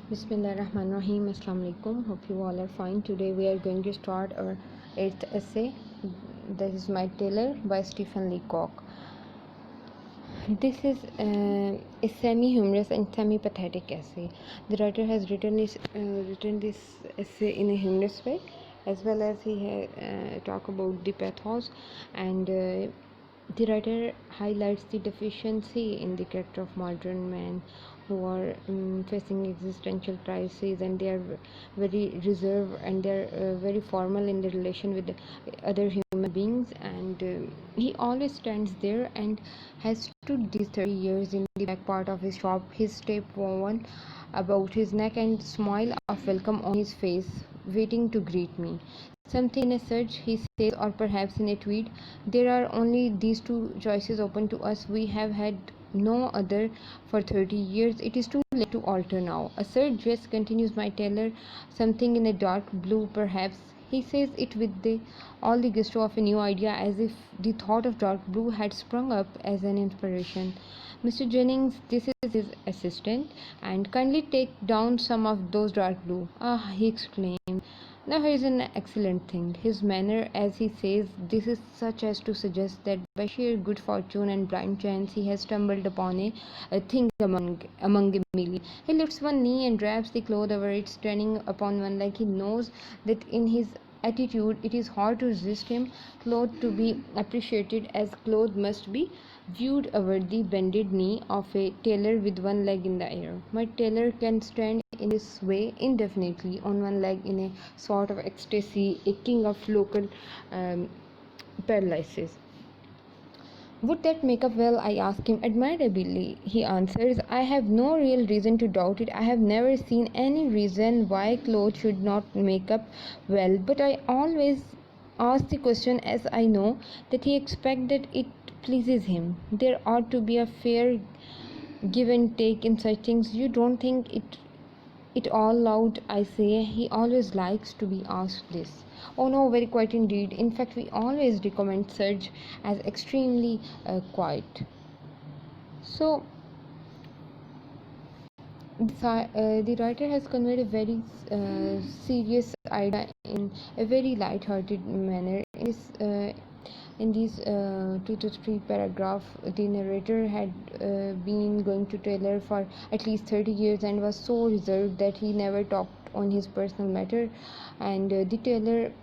Bismillahirrahmanirrahim. Assalamu alaikum. Hope you all are fine. Today we are going to start our 8th essay. That is My Tailor by Stephen Leacock. This is a semi-humorous and semi-pathetic essay. The writer has written this essay in a humorous way, as well as he talk about the pathos, and the writer highlights the deficiency in the character of modern men who are facing existential crises, and they are very reserved, and they are very formal in their relation with the other human beings, and he always stands there and has stood these 30 years in the back part of his shop, his tape woven about his neck and smile of welcome on his face, waiting to greet me. Something in a search, he says, or perhaps in a tweet, there are only these two choices open to us. We have had no other for 30 years. It is too late to alter now. A search, yes, continues my tailor, something in a dark blue, perhaps. He says it with all the gusto of a new idea, as if the thought of dark blue had sprung up as an inspiration. Mr. Jennings, this is his assistant, and kindly take down some of those dark blue. Ah, he exclaimed. Now here is an excellent thing. His manner as he says this is such as to suggest that by sheer good fortune and blind chance he has stumbled upon a thing among a million. He lifts one knee and wraps the cloth over it, standing upon one leg. He knows that in his attitude it is hard to resist him. Cloth to be appreciated as cloth must be viewed over the bended knee of a tailor with one leg in the air. My tailor can stand in this way indefinitely on one leg in a sort of ecstasy, a king of local paralysis. Would that make up well? I ask him admirably. He answers, I have no real reason to doubt it. I have never seen any reason why clothes should not make up well, but I always ask the question as I know that he expects that it pleases him. There ought to be a fair give and take in such things. You don't think it all loud, I say. He always likes to be asked this. Oh no, very quiet indeed. In fact, we always recommend Serge as extremely quiet. So, the writer has conveyed a very serious idea in a very light-hearted manner. In these 2 to 3 paragraphs, the narrator had been going to Tailor for at least 30 years and was so reserved that he never talked on his personal matter, and the tailor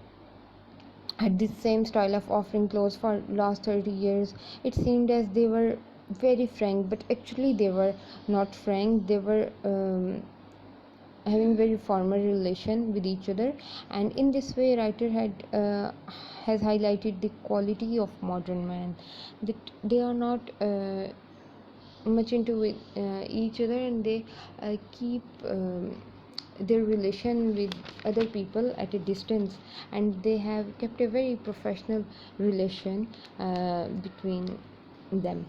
had this same style of offering clothes for last 30 years. It seemed as they were very frank, but actually they were not frank. They were having very formal relation with each other, and in this way writer has highlighted the quality of modern man, that they are not much into with each other, and they keep their relation with other people at a distance, and they have kept a very professional relation between them.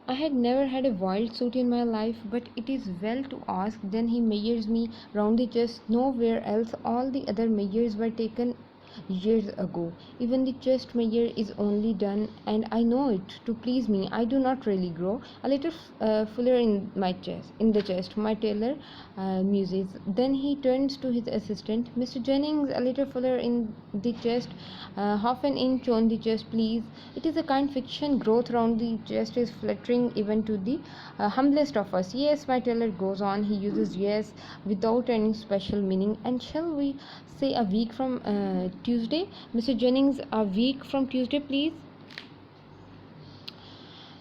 I had never had a wild suit in my life, but it is well to ask. Then he measures me round the chest. Nowhere else. All the other measures were taken years ago. Even the chest measure is only done, and I know it, to please me. I do not really grow a little fuller in the chest. My tailor muses. Then he turns to his assistant. Mr. Jennings, a little fuller in the chest, half an inch on the chest, please. It is a kind fiction. Growth round the chest is flattering even to the humblest of us. Yes, my tailor goes on. He uses yes without any special meaning. And shall we say a week from Tuesday? Mr. Jennings, a week from Tuesday, please.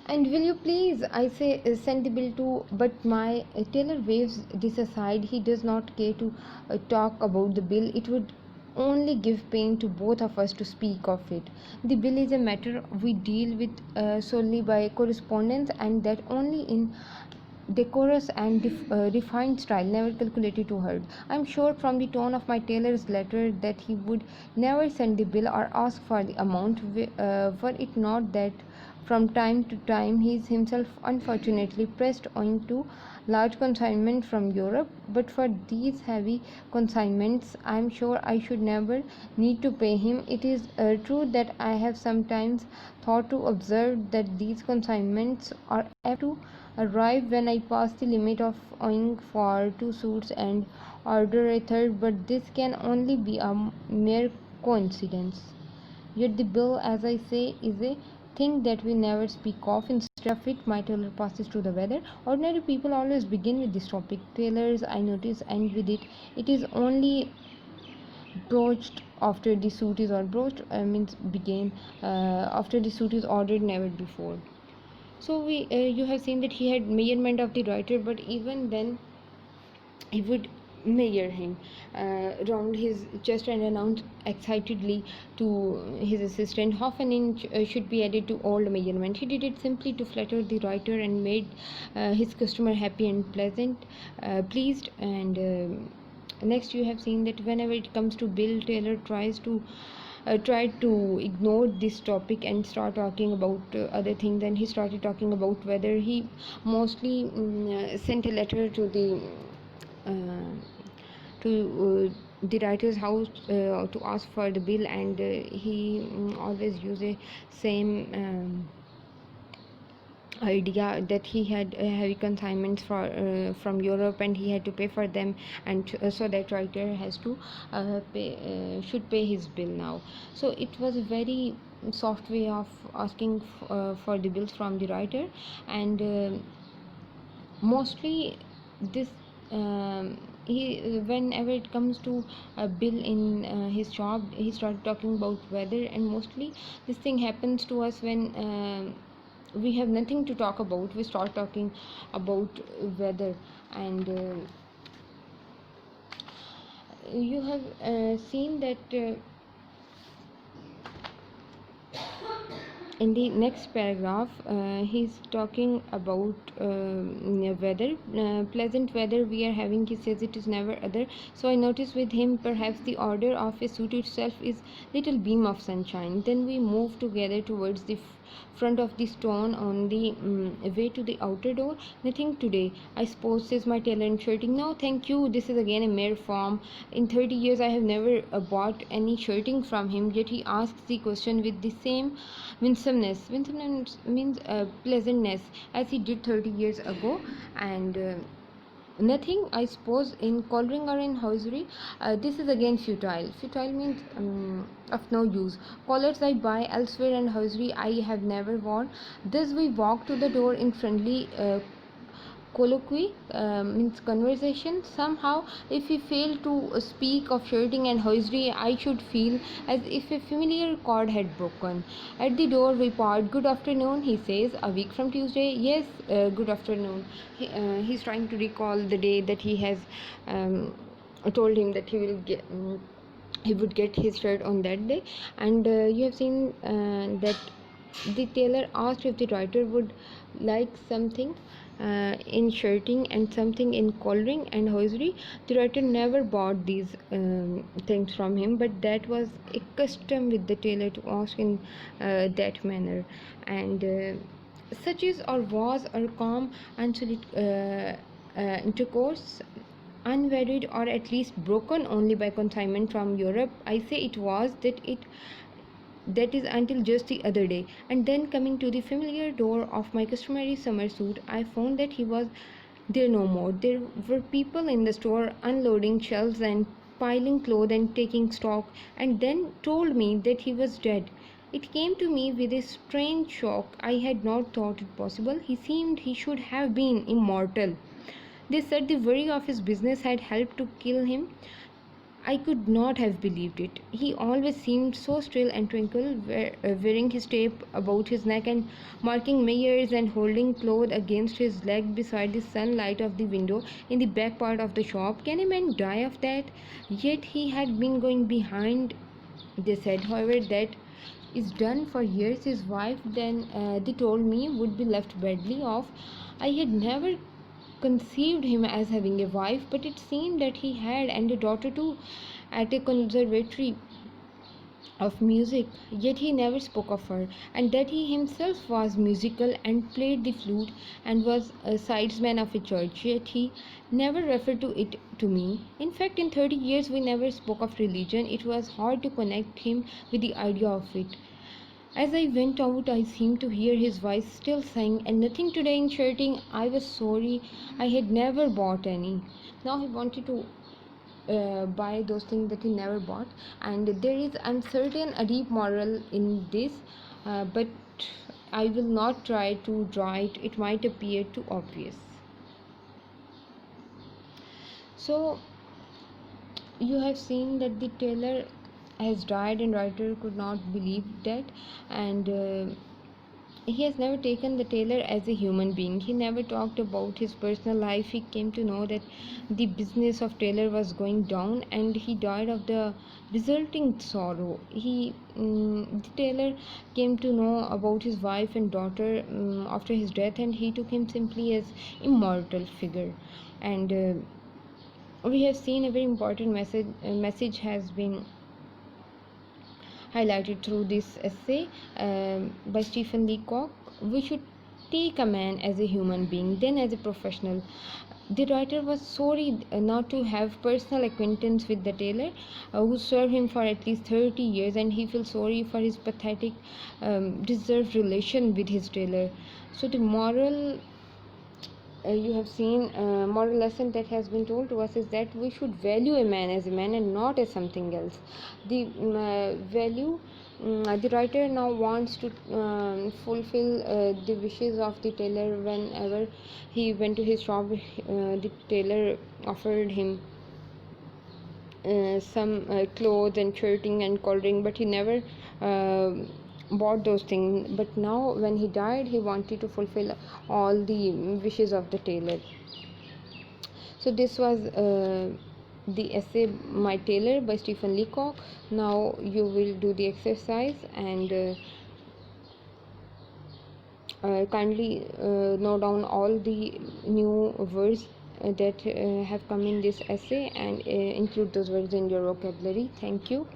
And will you please, I say, send the bill to, but my tailor waves this aside. He does not care to talk about the bill. It would only give pain to both of us to speak of it. The bill is a matter we deal with solely by correspondence, and that only in decorous and refined style, never calculated to hurt. I am sure from the tone of my tailor's letter that he would never send the bill or ask for the amount, were it not that From time to time, he is himself unfortunately pressed owing to large consignment from Europe. But for these heavy consignments, I am sure I should never need to pay him. It is true that I have sometimes thought to observe that these consignments are apt to arrive when I pass the limit of owing for 2 suits and order a third, but this can only be a mere coincidence. Yet the bill, as I say, is a thing that we never speak of. Instead of it, my tailor passes to the weather. Ordinary people always begin with this topic. Tailors, I notice, end with it. It is only broached after the suit is or broached means begin after the suit is ordered, never before. So we you have seen that he had measurement of the writer, but even then he would measure him round his chest and announce excitedly to his assistant half an inch should be added to all the measurement. He did it simply to flatter the writer and made his customer happy and pleased. And next you have seen that whenever it comes to bill, Taylor tried to ignore this topic and start talking about other things. Then he started talking about whether he mostly sent a letter to uh, the writer's house to ask for the bill, and he always used a same idea that he had heavy consignments from Europe and he had to pay for them, and so that writer has to should pay his bill now. So it was a very soft way of asking for the bills from the writer, and mostly this he whenever it comes to a bill in his shop, he started talking about weather, and mostly this thing happens to us when we have nothing to talk about, we start talking about weather. And you have seen that in the next paragraph he's talking about weather, pleasant weather we are having. He says it is never other. So I notice with him perhaps the order of a suit itself is little beam of sunshine. Then we move together towards the front of the stone on the way to the outer door. Nothing today, I suppose, says my tailor, shirting. No thank you, this is again a mere form. In 30 years I have never bought any shirting from him, yet he asks the question with the same winsomeness means pleasantness as he did 30 years ago. And nothing, I suppose, in coloring or in hosiery. This is again futile means of no use. Collars I buy elsewhere and hosiery I have never worn. Thus we walk to the door in friendly colloquy, means conversation. Somehow if we fail to speak of shirting and hosiery, I should feel as if a familiar cord had broken. At the door we part. Good afternoon, he says. A week from Tuesday? Yes, good afternoon. He's trying to recall the day that he has told him that he will get he would get his shirt on that day. And you have seen that the tailor asked if the writer would like something in shirting and something in coloring and hosiery. The writer never bought these things from him, but that was a custom with the tailor to ask in that manner. And such is or was our calm and intercourse, unwearied or at least broken only by consignment from Europe. I say it was that is until just the other day. And then coming to the familiar door of my customary summer suit, I found that he was there no more. There were people in the store unloading shelves and piling clothes and taking stock, and then told me that he was dead. It came to me with a strange shock. I had not thought it possible. He seemed he should have been immortal. They said the worry of his business had helped to kill him. I could not have believed it. He always seemed so still and tranquil, wearing his tape about his neck and marking measures and holding cloth against his leg beside the sunlight of the window in the back part of the shop. Can a man die of that? Yet he had been going behind. They said, however, that is done for years. His wife, then they told me, would be left badly off. I had never conceived him as having a wife, but it seemed that he had, and a daughter too, at a conservatory of music, yet he never spoke of her, and that he himself was musical and played the flute and was a sidesman of a church, yet he never referred to it to me. In fact, in 30 years we never spoke of religion. It was hard to connect him with the idea of it. As I went out, I seemed to hear his voice still saying, and nothing today in shirting. I was sorry I had never bought any. Now he wanted to buy those things that he never bought, and there is, I'm certain, a deep moral in this, but I will not try to draw it. It might appear too obvious. So you have seen that the tailor has died and writer could not believe that, and he has never taken the tailor as a human being. He never talked about his personal life. He came to know that the business of tailor was going down, and he died of the resulting sorrow. The tailor came to know about his wife and daughter after his death, and he took him simply as immortal figure. And we have seen a very important message has been highlighted through this essay by Stephen Leacock. We should take a man as a human being, then as a professional. The writer was sorry not to have personal acquaintance with the tailor who served him for at least 30 years, and he feels sorry for his pathetic, deserved relation with his tailor. So the moral, you have seen, moral lesson that has been told to us is that we should value a man as a man and not as something else. The value, the writer now wants to fulfill the wishes of the tailor. Whenever he went to his shop, the tailor offered him some clothes and shirting and coloring, but he never uh, bought those things. But now when he died, he wanted to fulfill all the wishes of the tailor. So this was the essay My Tailor by Stephen Leacock. Now you will do the exercise, and kindly note down all the new words that have come in this essay, and include those words in your vocabulary. Thank you.